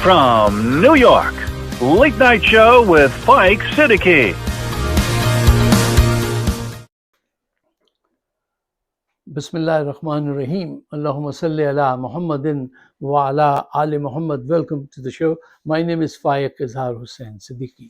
From New York, Late Night Show with Spike Siddiqui. Bismillahirrahmanirrahim. Allahumma salli ala Muhammadin wa ala ali Muhammad. Welcome to the show. My name is Faiq Izhar Hussain Siddiqui.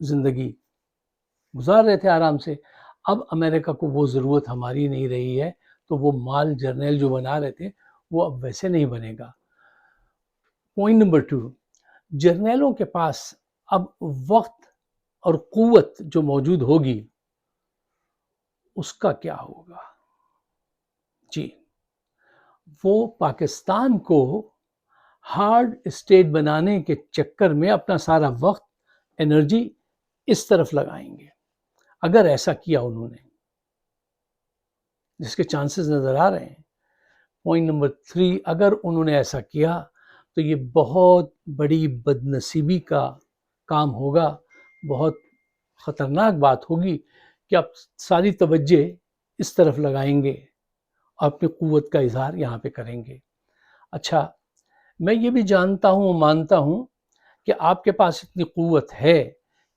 زندگی گزار رہے تھے آرام سے. اب امریکہ کو وہ ضرورت ہماری نہیں رہی ہے, تو وہ مال جرنیل جو بنا رہے تھے وہ اب ویسے نہیں بنے گا. پوائنٹ نمبر 2, جرنیلوں کے پاس اب وقت اور قوت جو موجود ہوگی اس کا کیا ہوگا؟ جی, وہ پاکستان کو ہارڈ اسٹیٹ بنانے کے چکر میں اپنا سارا وقت, انرجی اس طرف لگائیں گے اگر ایسا کیا انہوں نے, جس کے چانسز نظر آ رہے ہیں. پوائنٹ نمبر 3, اگر انہوں نے ایسا کیا تو یہ بہت بڑی بدنصیبی کا کام ہوگا, بہت خطرناک بات ہوگی کہ آپ ساری توجہ اس طرف لگائیں گے اور اپنی قوت کا اظہار یہاں پہ کریں گے. اچھا, میں یہ بھی جانتا ہوں, مانتا ہوں کہ آپ کے پاس اتنی قوت ہے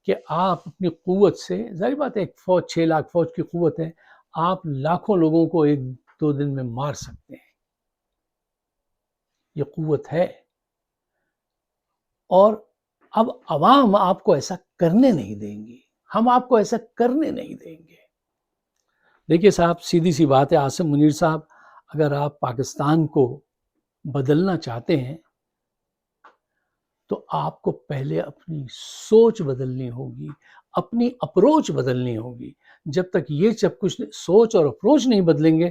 کہ آپ اپنی قوت سے, ظاہر بات ہے ایک فوج 6 لاکھ فوج کی قوت ہے, آپ لاکھوں لوگوں کو 1-2 دن میں مار سکتے ہیں, یہ قوت ہے. اور اب عوام آپ کو ایسا کرنے نہیں دیں گی, ہم آپ کو ایسا کرنے نہیں دیں گے. دیکھیے صاحب, سیدھی سی بات ہے عاصم منیر صاحب, اگر آپ پاکستان کو بدلنا چاہتے ہیں تو آپ کو پہلے اپنی سوچ بدلنی ہوگی, اپنی اپروچ بدلنی ہوگی. جب تک یہ سب کچھ سوچ اور اپروچ نہیں بدلیں گے,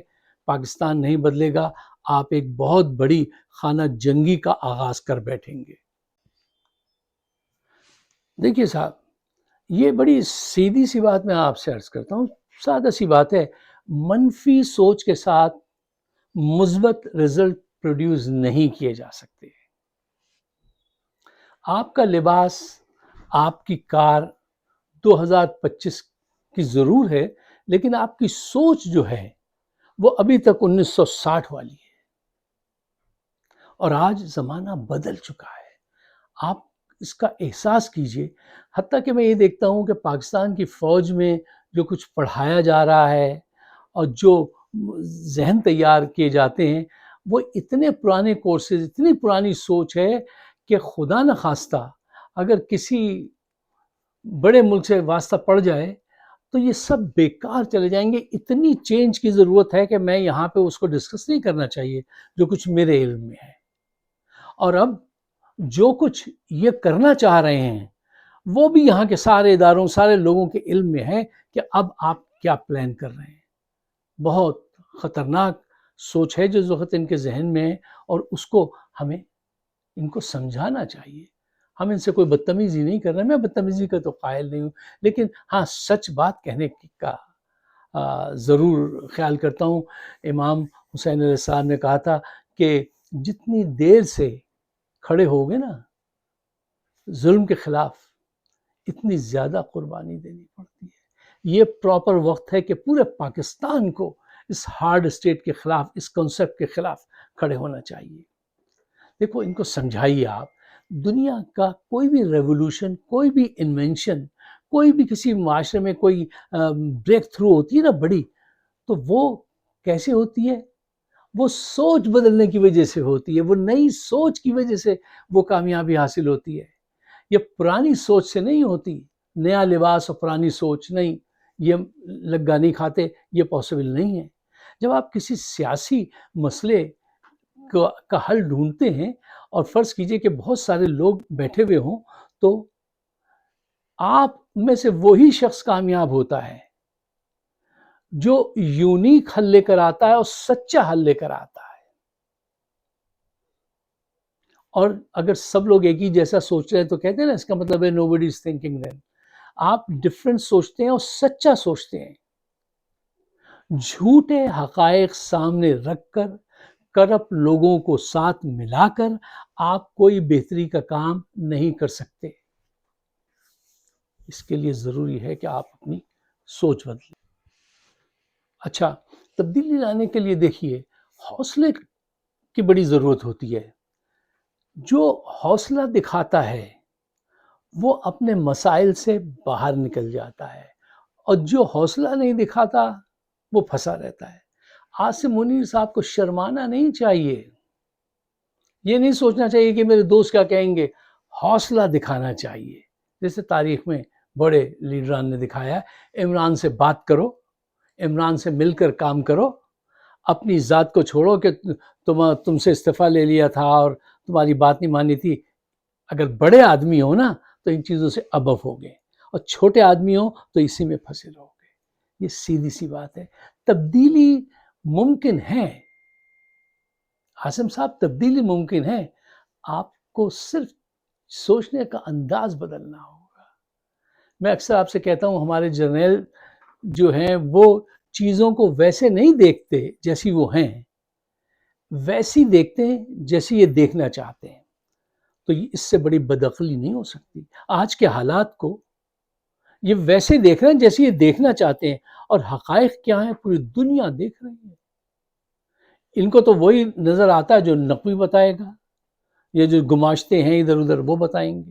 پاکستان نہیں بدلے گا. آپ ایک بہت بڑی خانہ جنگی کا آغاز کر بیٹھیں گے. دیکھیے صاحب, یہ بڑی سیدھی سی بات میں آپ سے عرض کرتا ہوں, سادہ سی بات ہے. منفی سوچ کے ساتھ مثبت رزلٹ پروڈیوس نہیں کیے جا سکتے. آپ کا لباس, آپ کی کار 2025 کی ضرور ہے, لیکن آپ کی سوچ جو ہے وہ ابھی تک 1960 والی ہے. اور آج زمانہ بدل چکا ہے, آپ اس کا احساس کیجئے. حتیٰ کہ میں یہ دیکھتا ہوں کہ پاکستان کی فوج میں جو کچھ پڑھایا جا رہا ہے اور جو ذہن تیار کیے جاتے ہیں, وہ اتنے پرانے کورسز, اتنی پرانی سوچ ہے کہ خدا نخواستہ اگر کسی بڑے ملک سے واسطہ پڑ جائے تو یہ سب بیکار چلے جائیں گے. اتنی چینج کی ضرورت ہے کہ میں یہاں پہ اس کو ڈسکس نہیں کرنا چاہیے جو کچھ میرے علم میں ہے. اور اب جو کچھ یہ کرنا چاہ رہے ہیں وہ بھی یہاں کے سارے اداروں, سارے لوگوں کے علم میں ہے کہ اب آپ کیا پلان کر رہے ہیں. بہت خطرناک سوچ ہے جو وقت ان کے ذہن میں ہے, اور اس کو ہمیں ان کو سمجھانا چاہیے. ہم ان سے کوئی بدتمیزی نہیں کر رہے, میں بدتمیزی کا تو قائل نہیں ہوں, لیکن ہاں سچ بات کہنے کا ضرور خیال کرتا ہوں. امام حسین علیہ السلام نے کہا تھا کہ جتنی دیر سے کھڑے ہو گے نا ظلم کے خلاف, اتنی زیادہ قربانی دینی پڑتی ہے. یہ پراپر وقت ہے کہ پورے پاکستان کو اس ہارڈ اسٹیٹ کے خلاف, اس کنسیپٹ کے خلاف کھڑے ہونا چاہیے. دیکھو, ان کو سمجھائیے آپ. دنیا کا کوئی بھی ریولوشن, کوئی بھی انوینشن, کوئی بھی کسی معاشرے میں کوئی بریک تھرو ہوتی ہے نا بڑی, تو وہ کیسے ہوتی ہے؟ وہ سوچ بدلنے کی وجہ سے ہوتی ہے, وہ نئی سوچ کی وجہ سے وہ کامیابی حاصل ہوتی ہے. یہ پرانی سوچ سے نہیں ہوتی. نیا لباس اور پرانی سوچ نہیں, یہ لگا نہیں کھاتے, یہ پاسبل نہیں ہے. جب آپ کسی سیاسی مسئلے کا حل ڈھونڈتے ہیں اور فرض کیجئے کہ بہت سارے لوگ بیٹھے ہوئے ہوں, تو آپ میں سے وہی شخص کامیاب ہوتا ہے جو یونیک حل لے کر آتا ہے اور سچا حل لے کر آتا ہے. اور اگر سب لوگ ایک ہی جیسا سوچ رہے ہیں تو کہتے ہیں نا, اس کا مطلب ہے nobody is thinking then. آپ ڈفرینٹ سوچتے ہیں اور سچا سوچتے ہیں. جھوٹے حقائق سامنے رکھ کر, کرپٹ لوگوں کو ساتھ ملا کر آپ کوئی بہتری کا کام نہیں کر سکتے. اس کے لیے ضروری ہے کہ آپ اپنی سوچ بدلیں. اچھا, تبدیلی لانے کے لیے دیکھیے حوصلے کی بڑی ضرورت ہوتی ہے. جو حوصلہ دکھاتا ہے وہ اپنے مسائل سے باہر نکل جاتا ہے, اور جو حوصلہ نہیں دکھاتا وہ پھنسا رہتا ہے. عاصم منیر صاحب کو شرمانا نہیں چاہیے, یہ نہیں سوچنا چاہیے کہ میرے دوست کیا کہیں گے. حوصلہ دکھانا چاہیے. جیسے تاریخ میں بڑے لیڈران نے دکھایا ہے۔ عمران سے بات کرو، عمران سے مل کر کام کرو، اپنی ذات کو چھوڑو کہ تم سے استعفیٰ لے لیا تھا اور تمہاری بات نہیں مانی تھی۔ اگر بڑے آدمی ہو نا تو ان چیزوں سے ابو ہو گئے، اور چھوٹے آدمی ہو تو اسی میں پھنسے رہو گے۔ یہ سیدھی سی بات ہے۔ تبدیلی ممکن ہے عاصم صاحب، تبدیلی ممکن ہے، آپ کو صرف سوچنے کا انداز بدلنا ہوگا۔ میں اکثر آپ سے کہتا ہوں ہمارے جرنیل جو ہیں وہ چیزوں کو ویسے نہیں دیکھتے جیسی وہ ہیں، ویسی دیکھتے ہیں جیسی یہ دیکھنا چاہتے ہیں۔ تو اس سے بڑی بدعقلی نہیں ہو سکتی۔ آج کے حالات کو یہ ویسے دیکھ رہے ہیں جیسے یہ دیکھنا چاہتے ہیں، اور حقائق کیا ہیں پوری دنیا دیکھ رہی ہے۔ ان کو تو وہی نظر آتا ہے جو نقوی بتائے گا، یہ جو گماشتے ہیں ادھر ادھر وہ بتائیں گے۔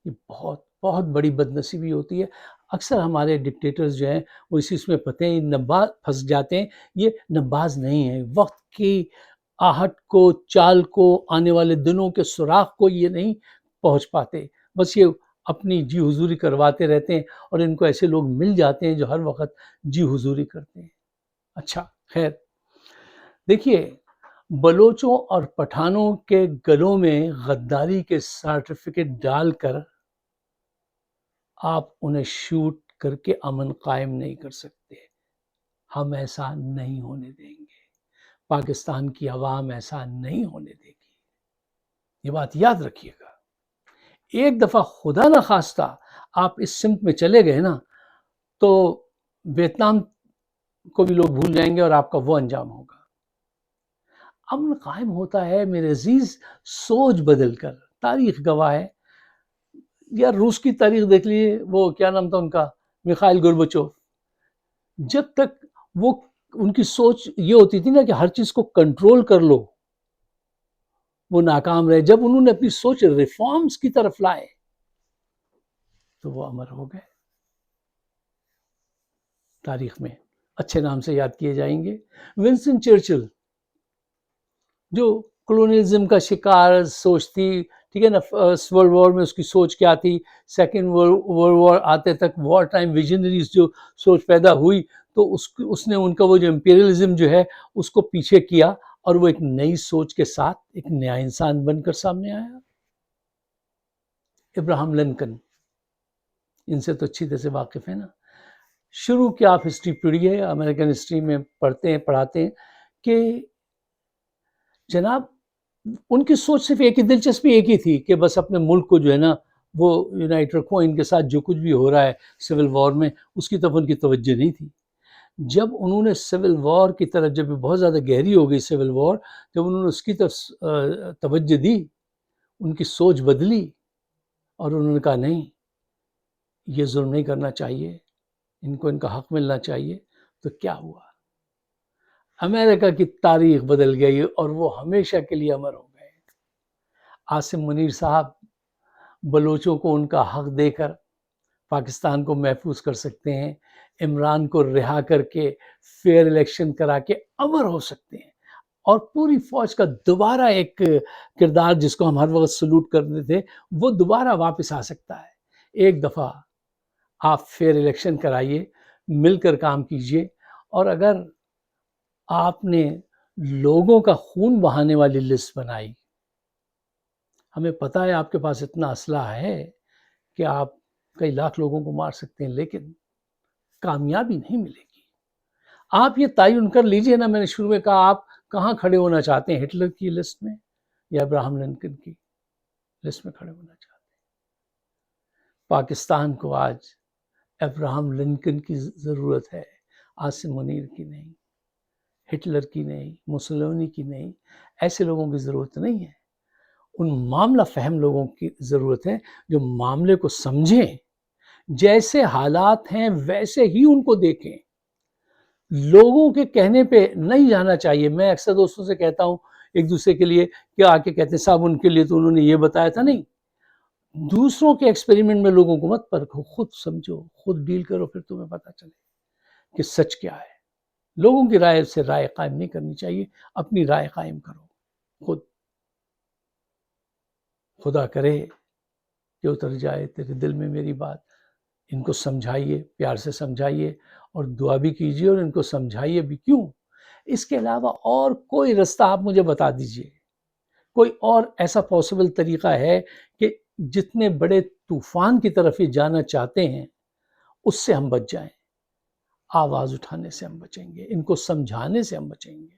یہ بہت بہت بڑی بدنصیبی ہوتی ہے۔ اکثر ہمارے ڈکٹیٹرز جو ہیں وہ اسی میں پتہ ہیں نباز پھنس جاتے ہیں۔ یہ نباز نہیں ہے، وقت کی آہٹ کو، چال کو، آنے والے دنوں کے سراغ کو یہ نہیں پہنچ پاتے، بس یہ اپنی جی حضوری کرواتے رہتے ہیں، اور ان کو ایسے لوگ مل جاتے ہیں جو ہر وقت جی حضوری کرتے ہیں۔ اچھا خیر، دیکھیے بلوچوں اور پٹھانوں کے گلوں میں غداری کے سرٹیفکیٹ ڈال کر آپ انہیں شوٹ کر کے امن قائم نہیں کر سکتے۔ ہم ایسا نہیں ہونے دیں گے، پاکستان کی عوام ایسا نہیں ہونے دے گی، یہ بات یاد رکھیے گا۔ ایک دفعہ خدا نہ خواستہ آپ اس سمت میں چلے گئے نا تو ویتنام کو بھی لوگ بھول جائیں گے اور آپ کا وہ انجام ہوگا۔ امن قائم ہوتا ہے میرے عزیز سوچ بدل کر۔ تاریخ گواہ ہے، یا روس کی تاریخ دیکھ لیجیے، وہ کیا نام تھا ان کا، میخائیل گورباچوف، جب تک وہ ان کی سوچ یہ ہوتی تھی نا کہ ہر چیز کو کنٹرول کر لو، وہ ناکام رہے۔ جب انہوں نے اپنی سوچ ریفارمز کی طرف لائے تو وہ امر ہو گئے، تاریخ میں اچھے نام سے یاد کیے جائیں گے۔ ونسٹن چرچل جو کلونیلزم کا شکار سوچ تھی، ٹھیک ہے نا، فرسٹ ورلڈ وار میں اس کی سوچ کیا تھی، سیکنڈ ورلڈ وار آتے تک وار ٹائم ویژنریز جو سوچ پیدا ہوئی، تو اس نے ان کا وہ جو امپیریلزم جو ہے اس کو پیچھے کیا، اور وہ ایک نئی سوچ کے ساتھ ایک نیا انسان بن کر سامنے آیا۔ ابراہم لنکن، ان سے تو اچھی طرح سے واقف ہے نا۔ شروع کی آپ ہسٹری پڑھیے، امریکن ہسٹری میں پڑھتے ہیں پڑھاتے ہیں کہ جناب ان کی سوچ صرف ایک ہی دلچسپی ایک ہی تھی کہ بس اپنے ملک کو جو ہے نا وہ یونائٹ رکھو، ان کے ساتھ جو کچھ بھی ہو رہا ہے سول وار میں اس کی طرف ان کی توجہ نہیں تھی۔ جب انہوں نے سول وار کی طرف، جب بہت زیادہ گہری ہو گئی سول وار، جب انہوں نے اس کی طرف توجہ دی، ان کی سوچ بدلی، اور انہوں نے کہا نہیں، یہ ظلم نہیں کرنا چاہیے، ان کو ان کا حق ملنا چاہیے، تو کیا ہوا؟ امریکہ کی تاریخ بدل گئی اور وہ ہمیشہ کے لیے امر ہو گئے۔ عاصم منیر صاحب بلوچوں کو ان کا حق دے کر پاکستان کو محفوظ کر سکتے ہیں، عمران کو رہا کر کے فیئر الیکشن کرا کے امر ہو سکتے ہیں، اور پوری فوج کا دوبارہ ایک کردار جس کو ہم ہر وقت سلوٹ کرتے تھے وہ دوبارہ واپس آ سکتا ہے۔ ایک دفعہ آپ فیئر الیکشن کرائیے، مل کر کام کیجئے، اور اگر آپ نے لوگوں کا خون بہانے والی لسٹ بنائی، ہمیں پتہ ہے آپ کے پاس اتنا اسلحہ ہے کہ آپ کئی لاکھ لوگوں کو مار سکتے ہیں، لیکن کامیابی نہیں ملے گی۔ آپ یہ تعین کر لیجئے نا، میں نے شروع میں کہا آپ کہاں کھڑے ہونا چاہتے ہیں، ہٹلر کی لسٹ میں یا ابراہم لنکن کی لسٹ میں کھڑے ہونا چاہتے ہیں؟ پاکستان کو آج ابراہم لنکن کی ضرورت ہے، عاصم منیر کی نہیں، ہٹلر کی نہیں، موسولینی کی نہیں۔ ایسے لوگوں کی ضرورت نہیں ہے، ان معاملہ فہم لوگوں کی ضرورت ہے جو معاملے کو سمجھیں، جیسے حالات ہیں ویسے ہی ان کو دیکھیں، لوگوں کے کہنے پہ نہیں جانا چاہیے۔ میں اکثر دوستوں سے کہتا ہوں ایک دوسرے کے لیے کہ آ کے کہتے ہیں صاحب ان کے لیے تو انہوں نے یہ بتایا تھا، نہیں، دوسروں کے ایکسپیریمنٹ میں لوگوں کو مت پرکھو، خود سمجھو، خود ڈیل کرو، پھر تمہیں پتہ چلے کہ سچ کیا ہے۔ لوگوں کی رائے سے رائے قائم نہیں کرنی چاہیے، اپنی رائے قائم کرو خود۔ خدا کرے کہ اتر جائے تیرے دل میں میری بات، ان کو سمجھائیے، پیار سے سمجھائیے اور دعا بھی کیجیے اور ان کو سمجھائیے بھی. کیوں؟ اس کے علاوہ اور کوئی رستہ آپ مجھے بتا دیجئے، کوئی اور ایسا پاسبل طریقہ ہے کہ جتنے بڑے طوفان کی طرف یہ جانا چاہتے ہیں اس سے ہم بچ جائیں. آواز اٹھانے سے ہم بچیں گے، ان کو سمجھانے سے ہم بچیں گے.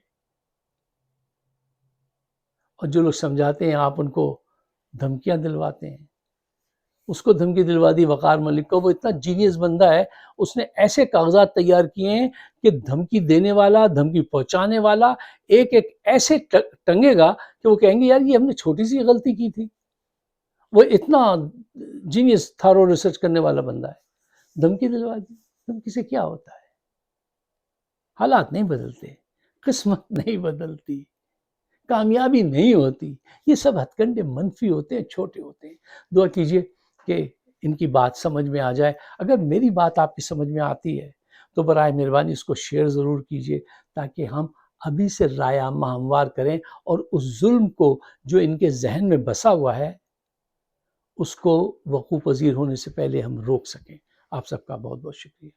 اور جو لوگ سمجھاتے ہیں آپ ان کو دھمکیاں دلواتے ہیں. اس کو دھمکی دلوا دی وقار ملک کو، وہ اتنا جینیس بندہ ہے، اس نے ایسے کاغذات تیار کیے ہیں کہ دھمکی دینے والا، دھمکی پہنچانے والا ایک ایک ایسے ٹنگے گا کہ وہ کہیں گے یار یہ ہم نے چھوٹی سی غلطی کی تھی. وہ اتنا جینیس تھارو ریسرچ کرنے والا بندہ ہے. دھمکی دلوا دی. دھمکی سے کیا ہوتا ہے؟ حالات نہیں بدلتے، قسمت نہیں بدلتی، کامیابی نہیں ہوتی. یہ سب ہتھ کنڈے منفی ہوتے ہیں، چھوٹے ہوتے ہیں. دعا کیجئے کہ ان کی بات سمجھ میں آ جائے. اگر میری بات آپ کی سمجھ میں آتی ہے تو برائے مہربانی اس کو شیئر ضرور کیجئے تاکہ ہم ابھی سے رائے عامہ ہموار کریں اور اس ظلم کو جو ان کے ذہن میں بسا ہوا ہے اس کو وقوع پذیر ہونے سے پہلے ہم روک سکیں. آپ سب کا بہت بہت شکریہ.